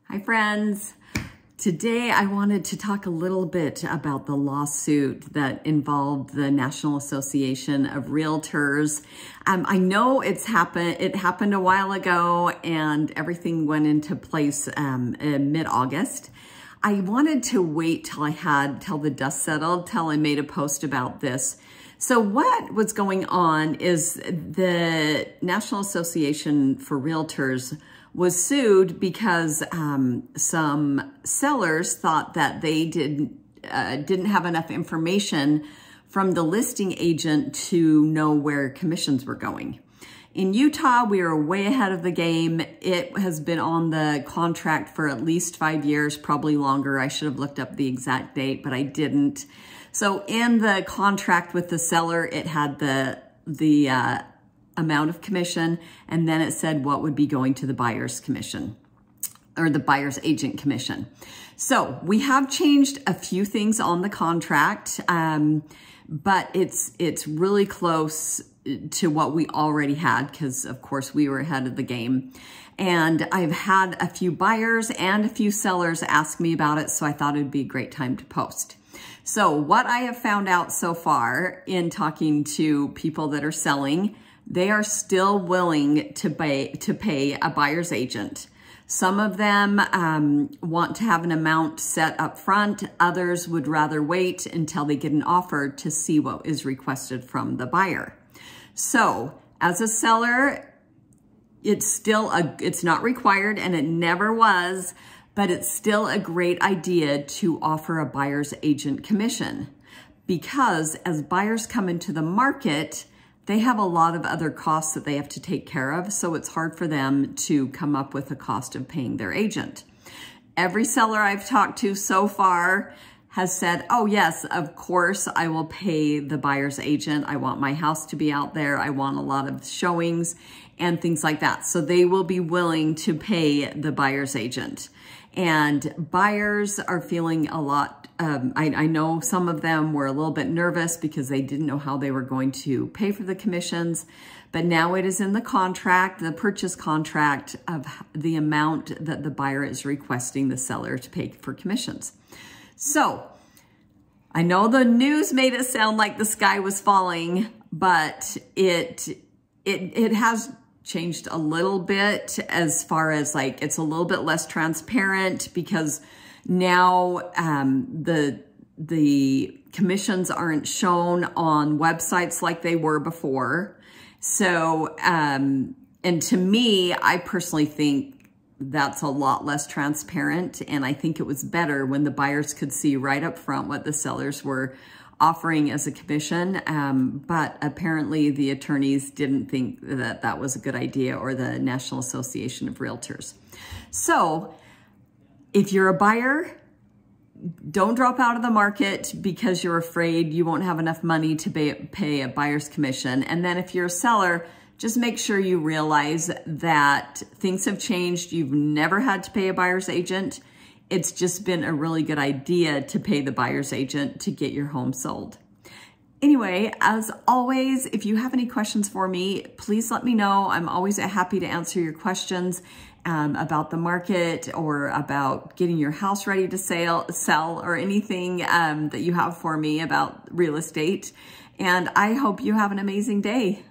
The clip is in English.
Hi friends. Today I wanted to talk a little bit about the lawsuit that involved the National Association of Realtors. I know it happened a while ago and everything went into place in mid-August. I wanted to wait till the dust settled, till I made a post about this. So what was going on is the National Association for Realtors was sued because some sellers thought that they didn't have enough information from the listing agent to know where commissions were going. In Utah, we are way ahead of the game. It has been on the contract for at least 5 years, probably longer. I should have looked up the exact date, but I didn't. So in the contract with the seller, it had the amount of commission, and then it said what would be going to the buyer's commission or the buyer's agent commission. So we have changed a few things on the contract, but it's really close to what we already had because of course we were ahead of the game. And I've had a few buyers and a few sellers ask me about it, so I thought it'd be a great time to post. So what I have found out so far in talking to people that are selling, they are still willing to pay a buyer's agent. Some of them want to have an amount set up front. Others would rather wait until they get an offer to see what is requested from the buyer. So as a seller, it's not required and it never was, but it's still a great idea to offer a buyer's agent commission because as buyers come into the market, they have a lot of other costs that they have to take care of, so it's hard for them to come up with the cost of paying their agent. Every seller I've talked to so far has said, oh yes, of course I will pay the buyer's agent. I want my house to be out there. I want a lot of showings and things like that. So they will be willing to pay the buyer's agent. And buyers are feeling a lot, I know some of them were a little bit nervous because they didn't know how they were going to pay for the commissions, but now it is in the contract, the purchase contract, of the amount that the buyer is requesting the seller to pay for commissions. So I know the news made it sound like the sky was falling, but it has changed a little bit as far as like it's a little bit less transparent because now the commissions aren't shown on websites like they were before. So and to me, I personally think that's a lot less transparent, and I think it was better when the buyers could see right up front what the sellers were offering as a commission, but apparently the attorneys didn't think that that was a good idea, or the National Association of Realtors. So if you're a buyer, don't drop out of the market because you're afraid you won't have enough money to pay a buyer's commission. And then if you're a seller, just make sure you realize that things have changed. You've never had to pay a buyer's agent. It's just been a really good idea to pay the buyer's agent to get your home sold. Anyway, as always, if you have any questions for me, please let me know. I'm always happy to answer your questions about the market or about getting your house ready to sell or anything that you have for me about real estate. And I hope you have an amazing day.